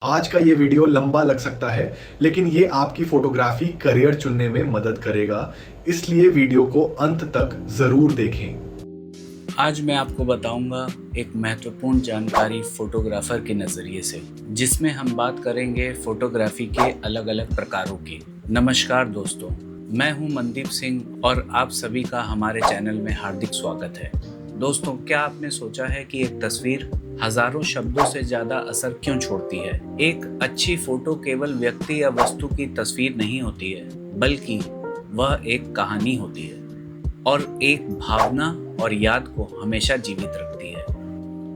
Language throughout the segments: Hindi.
आज का ये वीडियो लंबा लग सकता है, लेकिन ये आपकी फोटोग्राफी करियर चुनने में मदद करेगा, इसलिए वीडियो को अंत तक जरूर देखें। आज मैं आपको बताऊंगा एक महत्वपूर्ण जानकारी फोटोग्राफर के नज़रिए से, जिसमें हम बात करेंगे फोटोग्राफी के अलग अलग प्रकारों की। नमस्कार दोस्तों, मैं हूं मनदीप सिंह और आप सभी का हमारे चैनल में हार्दिक स्वागत है। दोस्तों, क्या आपने सोचा है कि एक तस्वीर हजारों शब्दों से ज्यादा असर क्यों छोड़ती है? एक अच्छी फोटो केवल व्यक्ति या वस्तु की तस्वीर नहीं होती है, बल्कि वह एक कहानी होती है और एक भावना और याद को हमेशा जीवित रखती है।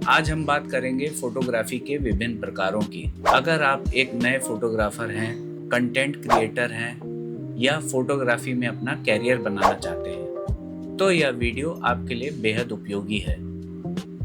आज हम बात करेंगे फोटोग्राफी के विभिन्न प्रकारों की। अगर आप एक नए फोटोग्राफर हैं, कंटेंट क्रिएटर हैं या फोटोग्राफी में अपना कैरियर बनाना चाहते हैं, तो यह वीडियो आपके लिए बेहद उपयोगी है।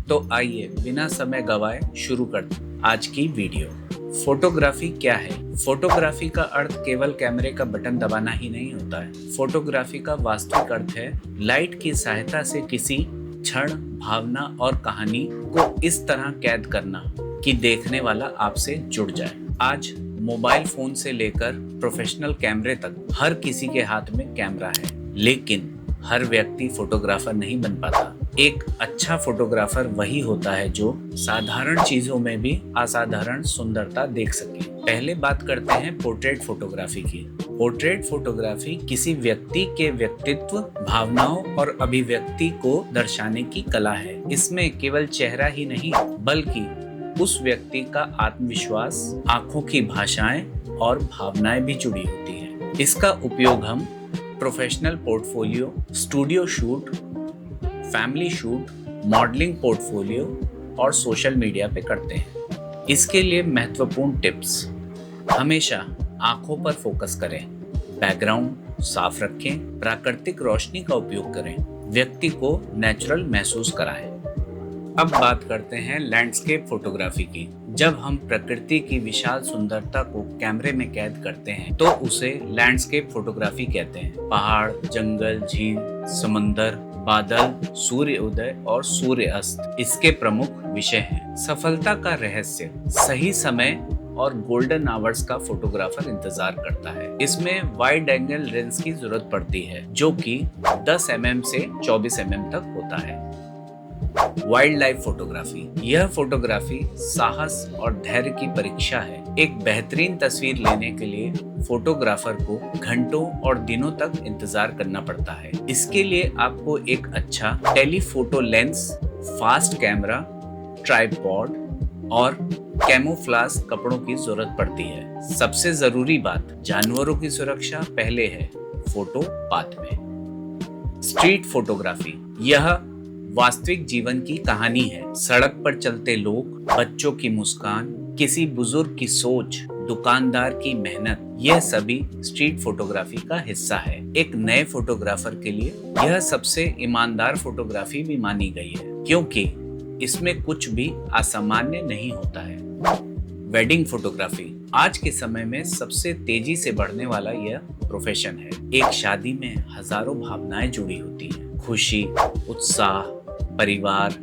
तो आइए बिना समय गवाए शुरू करते हैं आज की वीडियो। फोटोग्राफी क्या है? फोटोग्राफी का अर्थ केवल कैमरे का बटन दबाना ही नहीं होता है। फोटोग्राफी का वास्तविक अर्थ है लाइट की सहायता से किसी क्षण, भावना और कहानी को इस तरह कैद करना कि देखने वाला आपसे जुड़ जाए। आज मोबाइल फोन से लेकर प्रोफेशनल कैमरे तक हर किसी के हाथ में कैमरा है, लेकिन हर व्यक्ति फोटोग्राफर नहीं बन पाता। एक अच्छा फोटोग्राफर वही होता है जो साधारण चीजों में भी असाधारण सुंदरता देख सके। पहले बात करते हैं पोर्ट्रेट फोटोग्राफी की। पोर्ट्रेट फोटोग्राफी किसी व्यक्ति के व्यक्तित्व, भावनाओं और अभिव्यक्ति को दर्शाने की कला है। इसमें केवल चेहरा ही नहीं, बल्कि उस व्यक्ति का आत्मविश्वास, आंखों की भाषाएं और भावनाएं भी जुड़ी होती हैं। इसका उपयोग हम professional portfolio, studio shoot, family shoot, modelling portfolio और सोशल मीडिया पे करते हैं। इसके लिए महत्वपूर्ण टिप्स: हमेशा आंखों पर फोकस करें, बैकग्राउंड साफ रखें, प्राकृतिक रोशनी का उपयोग करें, व्यक्ति को नेचुरल महसूस कराएं। अब बात करते हैं लैंडस्केप फोटोग्राफी की। जब हम प्रकृति की विशाल सुंदरता को कैमरे में कैद करते हैं तो उसे लैंडस्केप फोटोग्राफी कहते हैं। पहाड़, जंगल, झील, समंदर, बादल, सूर्य उदय और सूर्य अस्त इसके प्रमुख विषय हैं। सफलता का रहस्य: सही समय और गोल्डन आवर्स का फोटोग्राफर इंतजार करता है। इसमें वाइड एंगल लेंस की जरूरत पड़ती है, जो कि 10 mm से 24 mm तक होता है। वाइल्ड लाइफ फोटोग्राफी: यह फोटोग्राफी साहस और धैर्य की परीक्षा है। एक बेहतरीन तस्वीर लेने के लिए फोटोग्राफर को घंटों और दिनों तक इंतजार करना पड़ता है। इसके लिए आपको एक अच्छा telephoto lens, fast camera, tripod और कैमोफ्लेज कपड़ों की जरूरत पड़ती है। सबसे जरूरी बात, जानवरों की सुरक्षा पहले है, फोटो बाद में। स्ट्रीट फोटोग्राफी: यह वास्तविक जीवन की कहानी है। सड़क पर चलते लोग, बच्चों की मुस्कान, किसी बुजुर्ग की सोच, दुकानदार की मेहनत, यह सभी स्ट्रीट फोटोग्राफी का हिस्सा है। एक नए फोटोग्राफर के लिए यह सबसे ईमानदार फोटोग्राफी भी मानी गई है, क्योंकि इसमें कुछ भी असामान्य नहीं होता है। वेडिंग फोटोग्राफी: आज के समय में सबसे तेजी से बढ़ने वाला यह प्रोफेशन है। एक शादी में हजारों भावनाएं जुड़ी होती हैं: खुशी, उत्साह, परिवार,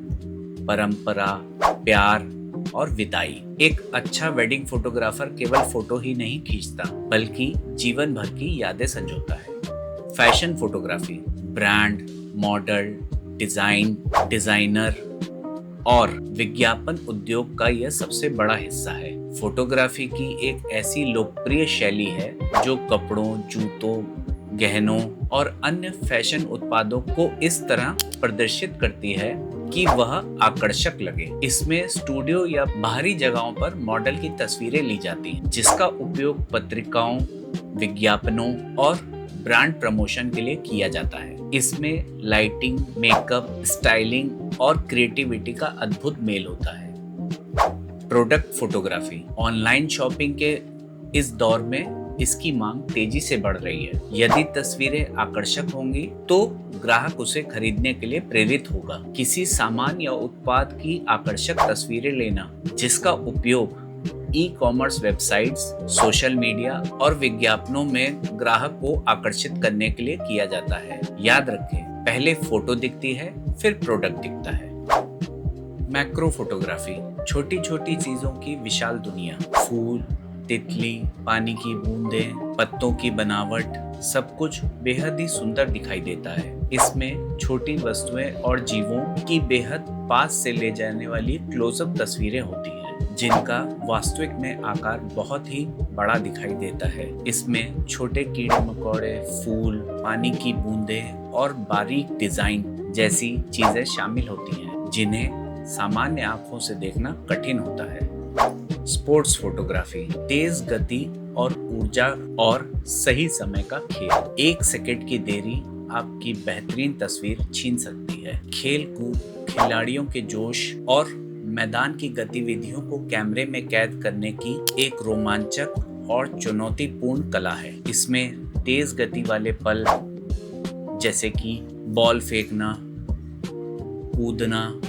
परंपरा, प्यार और विदाई। एक अच्छा वेडिंग फोटोग्राफर केवल फोटो ही नहीं खींचता, बल्कि जीवन भर की यादें संजोता है। Fashion photography: brand, model, designer और विज्ञापन उद्योग का यह सबसे बड़ा हिस्सा है। फोटोग्राफी की एक ऐसी लोकप्रिय शैली है जो कपड़ों, जूतों, गहनों और अन्य फैशन उत्पादों को इस तरह प्रदर्शित करती है कि वह आकर्षक लगे। इसमें स्टूडियो या बाहरी जगहों पर मॉडल की तस्वीरें ली जाती हैं, जिसका उपयोग पत्रिकाओं, विज्ञापनों और ब्रांड प्रमोशन के लिए किया जाता है। इसमें लाइटिंग, मेकअप, स्टाइलिंग और क्रिएटिविटी का अद्भुत मेल होता है। प्रोडक्ट फोटोग्राफी: ऑनलाइन शॉपिंग के इस दौर में इसकी मांग तेजी से बढ़ रही है। यदि तस्वीरें आकर्षक होंगी तो ग्राहक उसे खरीदने के लिए प्रेरित होगा। किसी सामान या उत्पाद की आकर्षक तस्वीरें लेना, जिसका उपयोग ई-कॉमर्स वेबसाइट्स, सोशल मीडिया और विज्ञापनों में ग्राहक को आकर्षित करने के लिए किया जाता है। याद रखें, पहले फोटो दिखती है, फिर प्रोडक्ट दिखता है। मैक्रो फोटोग्राफी, छोटी छोटी चीजों की विशाल दुनिया, फूल, तितली, पानी की बूंदें, पत्तों की बनावट, सब कुछ बेहद ही सुंदर दिखाई देता है। इसमें छोटी वस्तुएं और जीवों की बेहद पास से ले जाने वाली क्लोजअप तस्वीरें होती हैं, जिनका वास्तविक में आकार बहुत ही बड़ा दिखाई देता है। इसमें छोटे कीड़े मकोड़े, फूल, पानी की बूंदें और बारीक डिजाइन जैसी चीजें शामिल होती हैं, जिन्हें सामान्य आंखों से देखना कठिन होता है। स्पोर्ट्स फोटोग्राफी, तेज गति और ऊर्जा और सही समय का खेल। 1 सेकंड की देरी आपकी बेहतरीन तस्वीर छीन सकती है। खेल कूद, खिलाड़ियों के जोश और मैदान की गतिविधियों को कैमरे में कैद करने की एक रोमांचक और चुनौतीपूर्ण कला है। इसमें तेज गति वाले पल जैसे कि बॉल फेंकना, कूदना,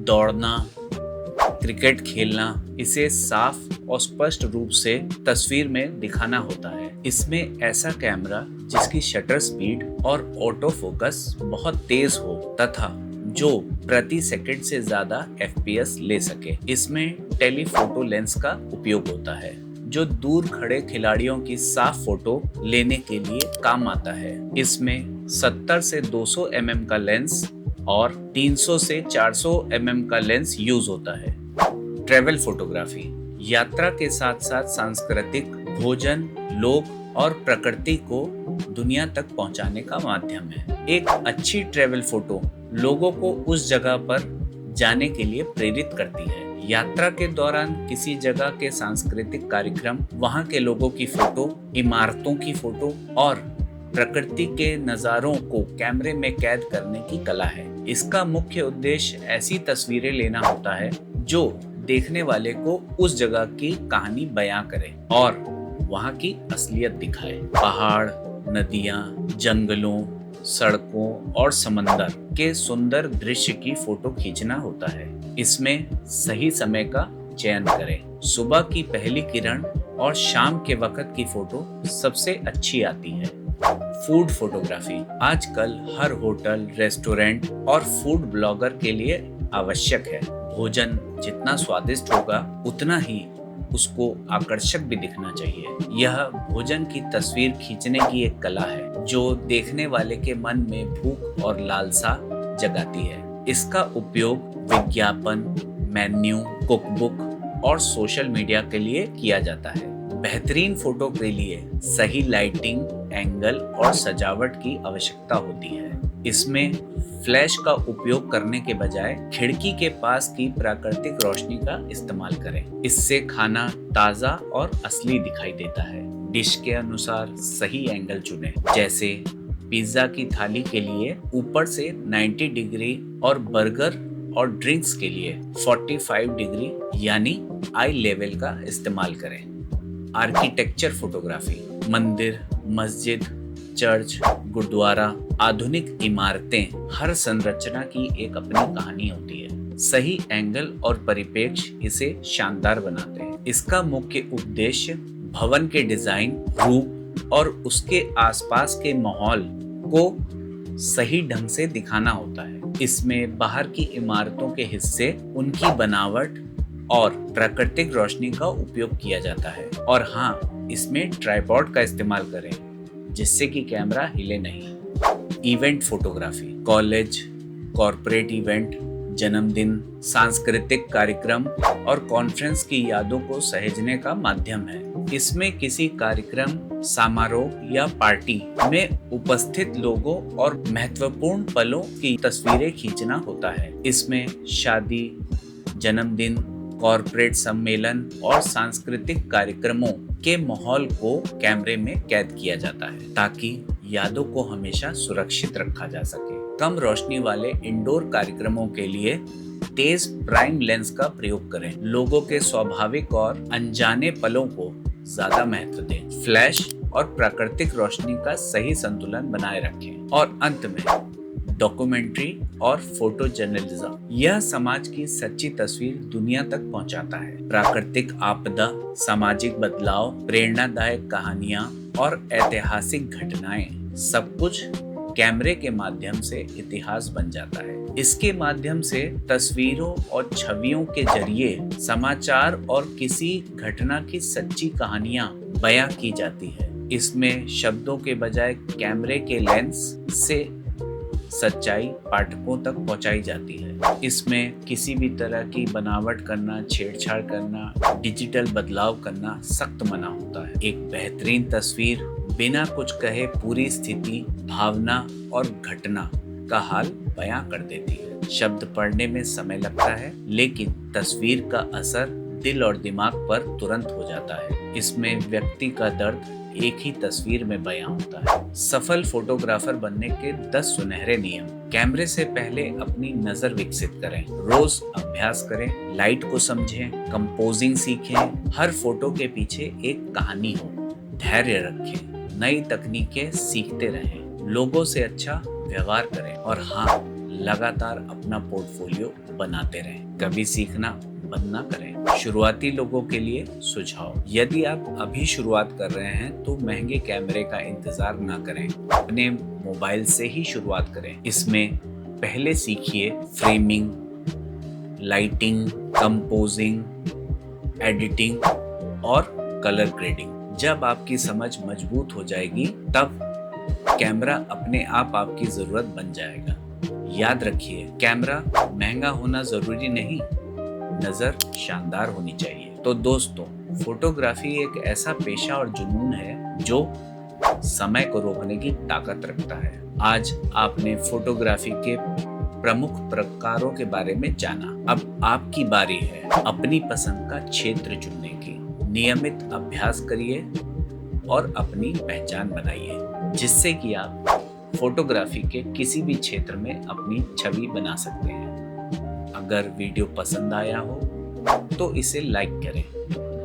दौड़ना, क्रिकेट खेलना, इसे साफ और स्पष्ट रूप से तस्वीर में दिखाना होता है। इसमें ऐसा कैमरा जिसकी शटर स्पीड और ऑटो फोकस बहुत तेज हो तथा जो प्रति सेकंड से ज्यादा FPS ले सके। इसमें टेलीफोटो लेंस का उपयोग होता है, जो दूर खड़े खिलाड़ियों की साफ फोटो लेने के लिए काम आता है। इसमें 70 से 200 mm का लेंस और 300 से 400 mm का लेंस यूज होता है। ट्रैवल फोटोग्राफी, यात्रा के साथ साथ सांस्कृतिक, भोजन, लोग और प्रकृति को दुनिया तक पहुंचाने का माध्यम है। एक अच्छी ट्रैवल फोटो लोगों को उस जगह पर जाने के लिए प्रेरित करती है। यात्रा के दौरान किसी जगह के सांस्कृतिक कार्यक्रम, वहां के लोगों की फोटो, इमारतों की फोटो और प्रकृति के नज़ारों को कैमरे में कैद करने की कला है। इसका मुख्य उद्देश्य ऐसी तस्वीरें लेना होता है जो देखने वाले को उस जगह की कहानी बयां करे और वहां की असलियत दिखाए। पहाड़, नदियां, जंगलों, सड़कों और समंदर के सुंदर दृश्य की फोटो खींचना होता है। इसमें सही समय का चयन करें। सुबह की पहली किरण और शाम के वक्त की फोटो सबसे अच्छी आती है। फूड फोटोग्राफी आजकल हर होटल, रेस्टोरेंट और फूड ब्लॉगर के लिए आवश्यक है। भोजन जितना स्वादिष्ट होगा उतना ही उसको आकर्षक भी दिखना चाहिए। यह भोजन की तस्वीर खींचने की एक कला है जो देखने वाले के मन में भूख और लालसा जगाती है। इसका उपयोग विज्ञापन, मेन्यू, कुकबुक और सोशल मीडिया के लिए किया जाता है। बेहतरीन फोटो के लिए सही लाइटिंग, एंगल और सजावट की आवश्यकता होती है। इसमें फ्लैश का उपयोग करने के बजाय खिड़की के पास की प्राकृतिक रोशनी का इस्तेमाल करें। इससे खाना ताज़ा और असली दिखाई देता है। डिश के अनुसार सही एंगल चुनें, जैसे पिज्ज़ा की थाली के लिए ऊपर से 90 डिग्री और बर्गर और ड्रिंक्स के लिए 45 डिग्री यानी आई लेवल का इस्तेमाल करें। आर्किटेक्चर फोटोग्राफी, मंदिर, मस्जिद, चर्च, गुरुद्वारा, आधुनिक इमारतें, हर संरचना की एक अपनी कहानी होती है। सही एंगल और परिप्रेक्ष्य इसे शानदार बनाते हैं। इसका मुख्य उद्देश्य भवन के डिजाइन, रूप और उसके आसपास के माहौल को सही ढंग से दिखाना होता है। इसमें बाहर की इमारतों के हिस्से, उनकी बनावट और प्राकृतिक रोशनी का उपयोग किया जाता है। और हाँ, इसमें ट्राइपॉड का इस्तेमाल करें जिससे कि कैमरा हिले नहीं। Event photography, college, corporate event, जन्मदिन, सांस्कृतिक कार्यक्रम और कॉन्फ्रेंस की यादों को सहेजने का माध्यम है। इसमें किसी कार्यक्रम, समारोह या पार्टी में उपस्थित लोगों और महत्वपूर्ण पलों की तस्वीरें खींचना होता है। इसमें शादी, जन्मदिन, कॉर्पोरेट सम्मेलन और सांस्कृतिक कार्यक्रमों के माहौल को कैमरे में कैद किया जाता है ताकि यादों को हमेशा सुरक्षित रखा जा सके। कम रोशनी वाले इंडोर कार्यक्रमों के लिए तेज प्राइम लेंस का प्रयोग करें। लोगों के स्वाभाविक और अनजाने पलों को ज्यादा महत्व दें। फ्लैश और प्राकृतिक रोशनी का सही संतुलन बनाए रखें। और अंत में डॉक्यूमेंट्री और फोटो जर्नलिज्म, यह समाज की सच्ची तस्वीर दुनिया तक पहुंचाता है। प्राकृतिक आपदा, सामाजिक बदलाव, प्रेरणादायक कहानियां और ऐतिहासिक घटनाएं, सब कुछ कैमरे के माध्यम से इतिहास बन जाता है। इसके माध्यम से तस्वीरों और छवियों के जरिए समाचार और किसी घटना की सच्ची कहानियां बयां की जाती है। इसमें शब्दों के बजाय कैमरे के लेंस से सच्चाई पाठकों तक पहुंचाई जाती है। इसमें किसी भी तरह की बनावट करना, छेड़छाड़ करना, डिजिटल बदलाव करना सख्त मना होता है। एक बेहतरीन तस्वीर बिना कुछ कहे पूरी स्थिति, भावना और घटना का हाल बयां कर देती है। शब्द पढ़ने में समय लगता है, लेकिन तस्वीर का असर दिल और दिमाग पर तुरंत हो जाता है। इसमें व्यक्ति का दर्द एक ही तस्वीर में बयां होता है। सफल फोटोग्राफर बनने के 10 सुनहरे नियम। कैमरे से पहले अपनी नजर विकसित करें, रोज अभ्यास करें, लाइट को समझें, कंपोजिंग सीखें। हर फोटो के पीछे एक कहानी हो। धैर्य रखें, नई तकनीकें सीखते रहें, लोगों से अच्छा व्यवहार करें और हाँ, लगातार अपना पोर्टफोलियो बनाते रहें। कभी सीखना बंद ना करें। शुरुआती लोगों के लिए सुझाव। यदि आप अभी शुरुआत कर रहे हैं तो महंगे कैमरे का इंतजार ना करें, अपने मोबाइल से ही शुरुआत करें। इसमें पहले सीखिए फ्रेमिंग, लाइटिंग, कंपोजिंग, एडिटिंग और कलर ग्रेडिंग। जब आपकी समझ मजबूत हो जाएगी तब कैमरा अपने आप आपकी जरूरत बन जाएगा। याद रखिए, कैमरा महंगा होना जरूरी नहीं, नजर शानदार होनी चाहिए। तो दोस्तों, फोटोग्राफी एक ऐसा पेशा और जुनून है जो समय को रोकने की ताकत रखता है। आज आपने फोटोग्राफी के प्रमुख प्रकारों के बारे में जाना। अब आपकी बारी है अपनी पसंद का क्षेत्र चुनने की। नियमित अभ्यास करिए और अपनी पहचान बनाइए, जिससे कि आप फोटोग्राफी के किसी भी क्षेत्र में अपनी छवि बना सकते हैं। अगर वीडियो पसंद आया हो तो इसे लाइक करें,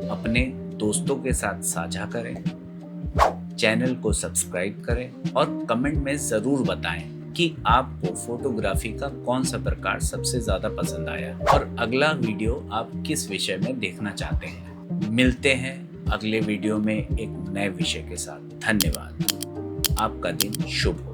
अपने दोस्तों के साथ साझा करें, चैनल को सब्सक्राइब करें और कमेंट में ज़रूर बताएं कि आपको फोटोग्राफी का कौन सा प्रकार सबसे ज़्यादा पसंद आया और अगला वीडियो आप किस विषय में देखना चाहते हैं। मिलते हैं अगले वीडियो में एक नए विषय के साथ। धन्यवाद। आपका दिन शुभ हो।